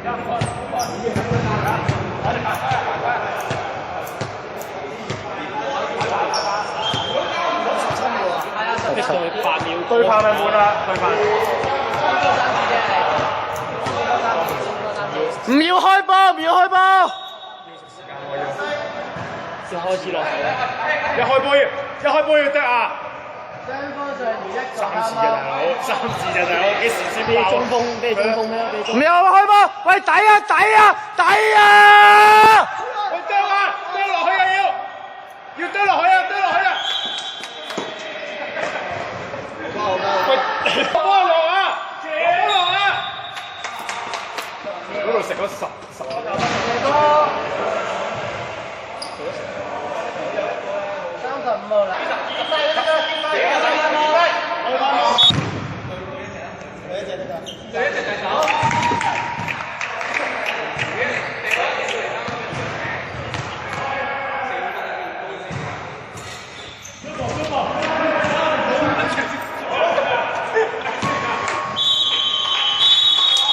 8秒，對拍咪滿啦，對拍。唔要開波，唔要開波。先開始落後。一開波要得啊！雙方上如一個3次啫大佬，3次啫大佬，幾時先爆？中鋒咩中鋒咩？唔要開波，喂抵啊抵啊抵啊！喂啄啊，啄落去啊要啄落去啊，啄落去啊！喂，波落啊，波落啊！嗰度食咗10。35號啦。你一隻得㗎。